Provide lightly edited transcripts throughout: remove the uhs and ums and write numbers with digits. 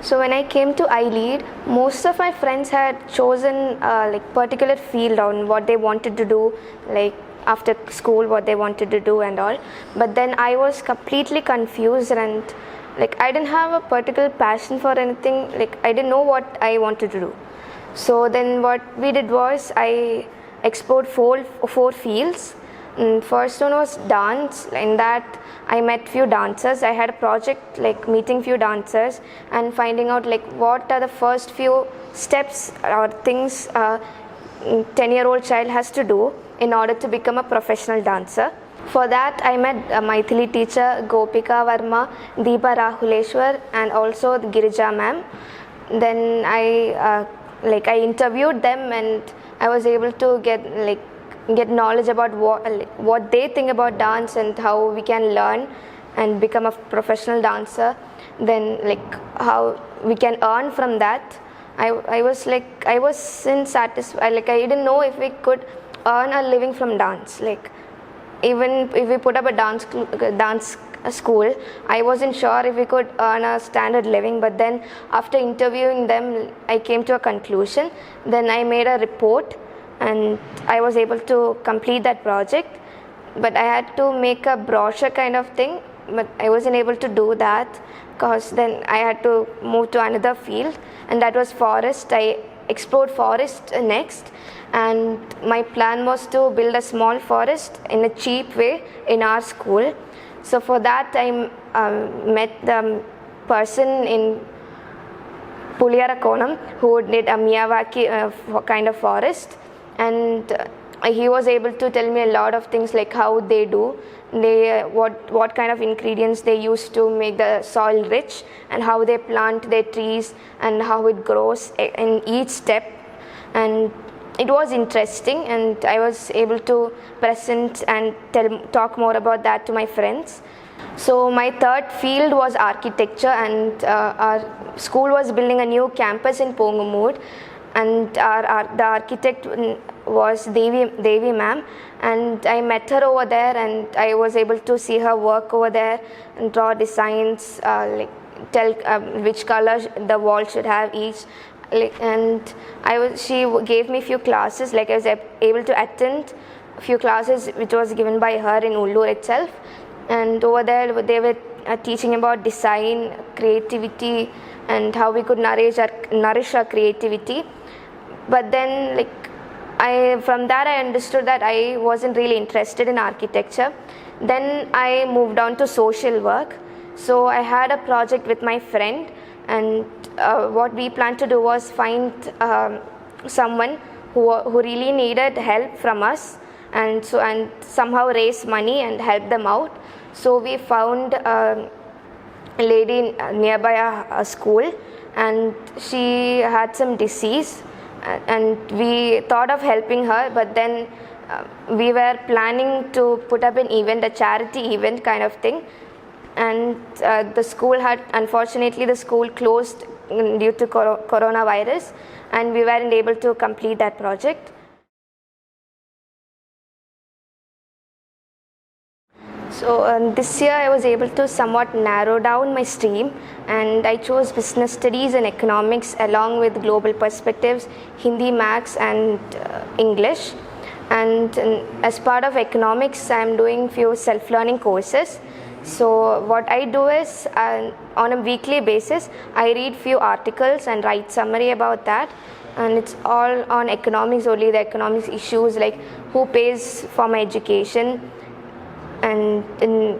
So when I came to iLead, most of my friends had chosen particular field on what they wanted to do, like after school what they wanted to do and all. But then I was completely confused, and I didn't have a particular passion for anything. I didn't know what I wanted to do. So then what we did was I explored four fields. First one was dance. In that I met few dancers. I had a project meeting few dancers and finding out what are the first few steps or things a 10-year-old child has to do in order to become a professional dancer. For that I met my Thili teacher Gopika Varma, Deepa Rahuleshwar, and also the Girija ma'am. Then I interviewed them, and I was able to get knowledge about what they think about dance and how we can learn and become a professional dancer. Then how we can earn from that. I was insatisfied. I didn't know if we could earn a living from dance. Even if we put up a dance school, I wasn't sure if we could earn a standard living. But then after interviewing them, I came to a conclusion. Then I made a report, and I was able to complete that project. But I had to make a brochure kind of thing, but I wasn't able to do that because then I had to move to another field, and that was forest. I explored forest next, and my plan was to build a small forest in a cheap way in our school. So for that I met the person in Puliyarakonam who did a Miyawaki kind of forest, and he was able to tell me a lot of things, like how they do, what kind of ingredients they use to make the soil rich, and how they plant their trees and how it grows in each step. And it was interesting, and I was able to present and talk more about that to my friends. So my third field was architecture, and our school was building a new campus in Pongumud, and the architect was Devi ma'am, and I met her over there, and I was able to see her work over there and draw designs, tell which color the wall should have each. She gave me few classes. I was able to attend a few classes which was given by her in Ulloor itself, and over there they were teaching about design, creativity, and how we could nourish our creativity. But then from that I understood that I wasn't really interested in architecture. Then I moved on to social work. So I had a project with my friend, and what we planned to do was find someone who really needed help from us, and somehow raise money and help them out. So we found a lady nearby a school, and she had some disease, and we thought of helping her. But then we were planning to put up an event, a charity event kind of thing, and the school unfortunately the school closed due to coronavirus, and we weren't able to complete that project. So this year I was able to somewhat narrow down my stream, and I chose business studies and economics along with global perspectives, Hindi, Maths, and English. And as part of economics, I am doing few self-learning courses. So what I do is on a weekly basis I read few articles and write summary about that, and it's all on economics only, the economics issues like who pays for my education, and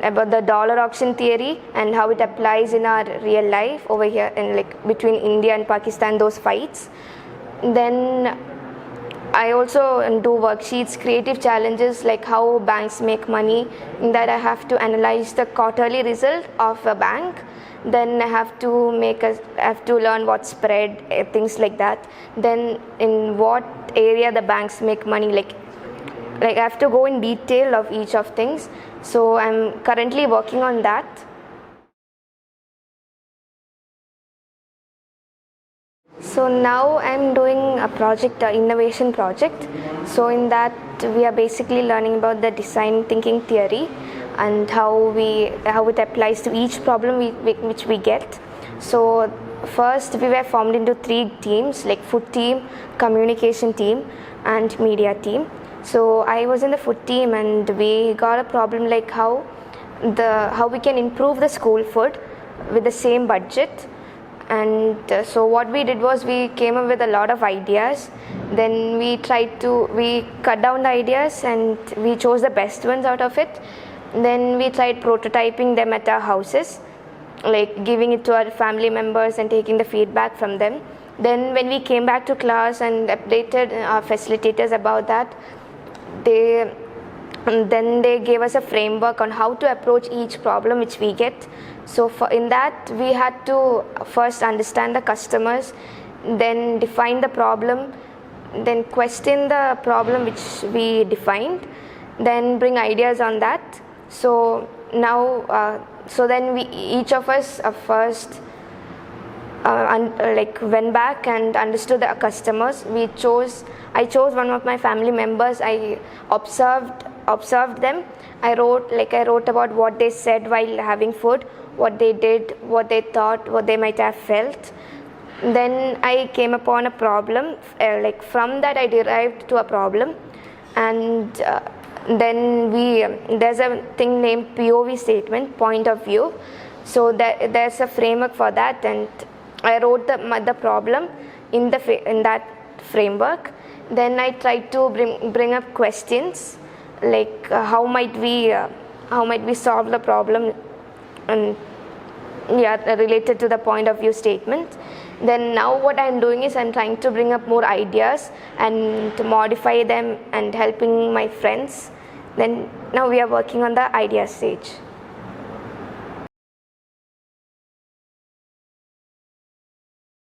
about the dollar auction theory and how it applies in our real life over here in between India and Pakistan, those fights. Then I also do worksheets, creative challenges, like how banks make money. In that I have to analyze the quarterly result of a bank. Then I have to learn what spread, things like that. Then in what area the banks make money, I have to go in detail of each of things. So I'm currently working on that. So now I'm doing a project, innovation project. So in that we are basically learning about the design thinking theory and how it applies to each problem which we get. So first we were formed into 3 teams, like food team, communication team and media team. So I was in the food team, and we got a problem like how we can improve the school food with the same budget. And so what we did was we came up with a lot of ideas. Then we cut down the ideas and we chose the best ones out of it. Then we tried prototyping them at our houses, like giving it to our family members and taking the feedback from them. Then when we came back to class and updated our facilitators about that, they gave us a framework on how to approach each problem which we get. So in that we had to first understand the customers, then define the problem, then question the problem which we defined, then bring ideas on that. So now then each of us first went back and understood the customers. I chose one of my family members. I observed them. I wrote about what they said while having food, what they did, what they thought, what they might have felt. Then I came upon a problem. From that I derived to a problem, and then there's a thing named POV statement, point of view. So there's a framework for that, and I wrote the problem in that framework. Then I tried to bring up questions like how might we solve the problem, and related to the point of view statement. Then now what I'm doing is I'm trying to bring up more ideas and to modify them and helping my friends. Then now we are working on the idea stage.